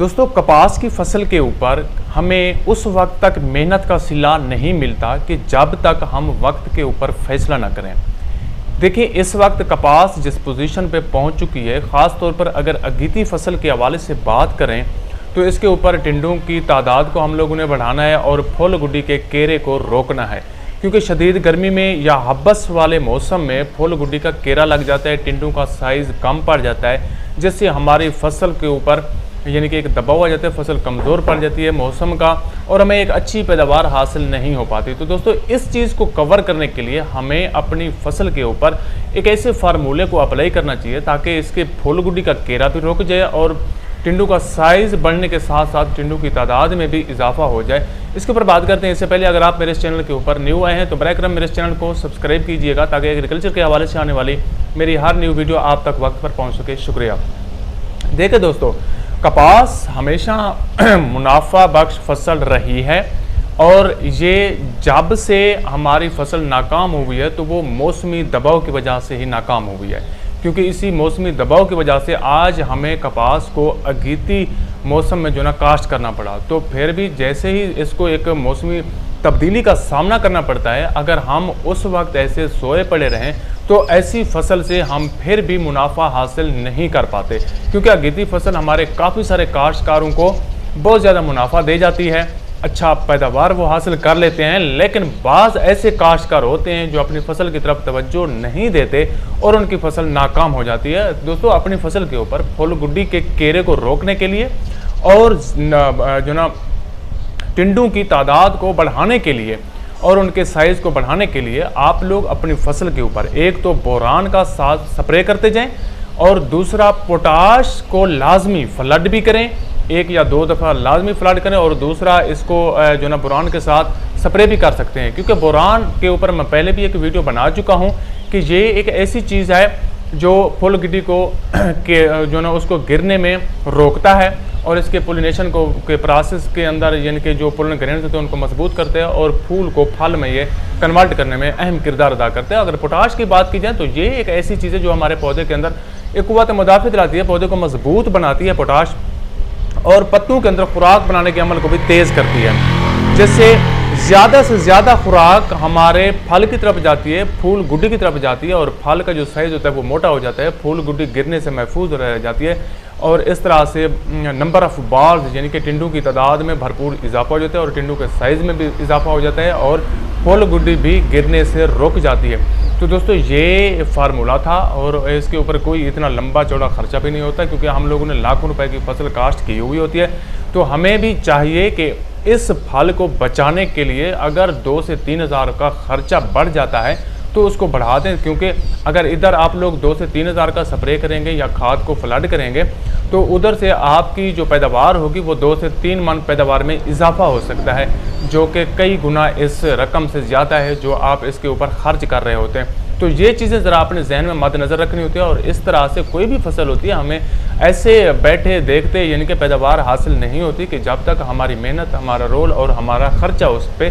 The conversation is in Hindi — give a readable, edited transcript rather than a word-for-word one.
दोस्तों, कपास की फसल के ऊपर हमें उस वक्त तक मेहनत का सिला नहीं मिलता कि जब तक हम वक्त के ऊपर फैसला ना करें। देखिए, इस वक्त कपास जिस पोजीशन पे पहुंच चुकी है, ख़ास तौर पर अगर अगेती फसल के हवाले से बात करें तो इसके ऊपर टिंडों की तादाद को हम लोगों ने बढ़ाना है और फूल गुड्डी के केरे को रोकना है, क्योंकि शदीद गर्मी में या हब्बस वाले मौसम में फूल गुड्डी का केरा लग जाता है, टिंडों का साइज़ कम पड़ जाता है, जिससे हमारी फसल के ऊपर यानी कि एक दबाव आ जाता है, फसल कमज़ोर पड़ जाती है मौसम का और हमें एक अच्छी पैदावार हासिल नहीं हो पाती। तो दोस्तों, इस चीज़ को कवर करने के लिए हमें अपनी फसल के ऊपर एक ऐसे फार्मूले को अप्लाई करना चाहिए ताकि इसके फूल गुड्डी का केरा भी रुक जाए और टिंडों का साइज़ बढ़ने के साथ साथ टिंडों की तादाद में भी इजाफा हो जाए। इसके ऊपर बात करते हैं। इससे पहले अगर आप मेरे इस चैनल के ऊपर न्यू आए हैं तो बराए करम मेरे इस चैनल को सब्सक्राइब कीजिएगा ताकि एग्रीकल्चर के हवाले से आने वाली मेरी हर न्यू वीडियो आप तक वक्त पर पहुँच सके। शुक्रिया। देखिए दोस्तों, कपास हमेशा मुनाफा बख्श फसल रही है और ये जब से हमारी फसल नाकाम हुई है तो वो मौसमी दबाव की वजह से ही नाकाम हुई है, क्योंकि इसी मौसमी दबाव की वजह से आज हमें कपास को अगेती मौसम में जो ना काश्त करना पड़ा। तो फिर भी जैसे ही इसको एक मौसमी तब्दीली का सामना करना पड़ता है, अगर हम उस वक्त ऐसे सोए पड़े रहें तो ऐसी फसल से हम फिर भी मुनाफा हासिल नहीं कर पाते, क्योंकि अगेती फसल हमारे काफ़ी सारे काश्तकारों को बहुत ज़्यादा मुनाफा दे जाती है, अच्छा पैदावार वो हासिल कर लेते हैं। लेकिन बाज़ ऐसे काश्तकार होते हैं जो अपनी फसल की तरफ तवज्जो नहीं देते और उनकी फसल नाकाम हो जाती है। दोस्तों, अपनी फसल के ऊपर फूल गुड्डी के केरे को रोकने के लिए और जो ना टिंडों की तादाद को बढ़ाने के लिए और उनके साइज़ को बढ़ाने के लिए आप लोग अपनी फसल के ऊपर एक तो बोरान का साथ स्प्रे करते जाएं और दूसरा पोटाश को लाजमी फ्लड भी करें, एक या दो दफ़ा लाजमी फ्लड करें और दूसरा इसको जो ना बोरान के साथ स्प्रे भी कर सकते हैं, क्योंकि बोरान के ऊपर मैं पहले भी एक वीडियो बना चुका हूं कि ये एक ऐसी चीज़ है जो फूल गुड्डी को जो ना उसको गिरने में रोकता है और इसके पोलिनेशन को के प्रोसेस के अंदर यानी कि जो पोलन ग्रेन्स होते हैं उनको मजबूत करते हैं और फूल को फल में ये कन्वर्ट करने में अहम किरदार अदा करते हैं। अगर पोटाश की बात की जाए तो ये एक ऐसी चीज़ है जो हमारे पौधे के अंदर एक क़ुव्वत मुदाफ़ित लाती है, पौधे को मजबूत बनाती है पोटाश, और पत्तों के अंदर खुराक बनाने के अमल को भी तेज़ करती है, जिससे ज़्यादा से ज़्यादा खुराक हमारे फल की तरफ जाती है, फूल गुड्डी की तरफ जाती है और फल का जो साइज़ होता है वो मोटा हो जाता है, फूल गुड्डी गिरने से महफूज रह जाती है और इस तरह से नंबर ऑफ़ बाल्स यानी कि टिंडों की तादाद में भरपूर इजाफा हो जाता है और टिंडों के साइज़ में भी इजाफा हो जाता है और फूल गुड्डी भी गिरने से रुक जाती है। तो दोस्तों, ये फार्मूला था और इसके ऊपर कोई इतना लंबा चौड़ा खर्चा भी नहीं होता, क्योंकि हम लोगों ने लाखों रुपए की फसल काश्त की हुई होती है। तो हमें भी चाहिए कि इस फल को बचाने के लिए अगर 2 से 3 हज़ार का खर्चा बढ़ जाता है तो उसको बढ़ा दें, क्योंकि अगर इधर आप लोग 2 से 3 हज़ार का स्प्रे करेंगे या खाद को फ्लड करेंगे तो उधर से आपकी जो पैदावार होगी वो 2 से 3 मन पैदावार में इजाफा हो सकता है, जो कि कई गुना इस रकम से ज़्यादा है जो आप इसके ऊपर खर्च कर रहे होते हैं। तो ये चीज़ें ज़रा अपने जहन में मद्देनज़र रखनी होती है और इस तरह से कोई भी फसल होती है हमें ऐसे बैठे देखते यानी कि पैदावार हासिल नहीं होती कि जब तक हमारी मेहनत, हमारा रोल और हमारा ख़र्चा उस पर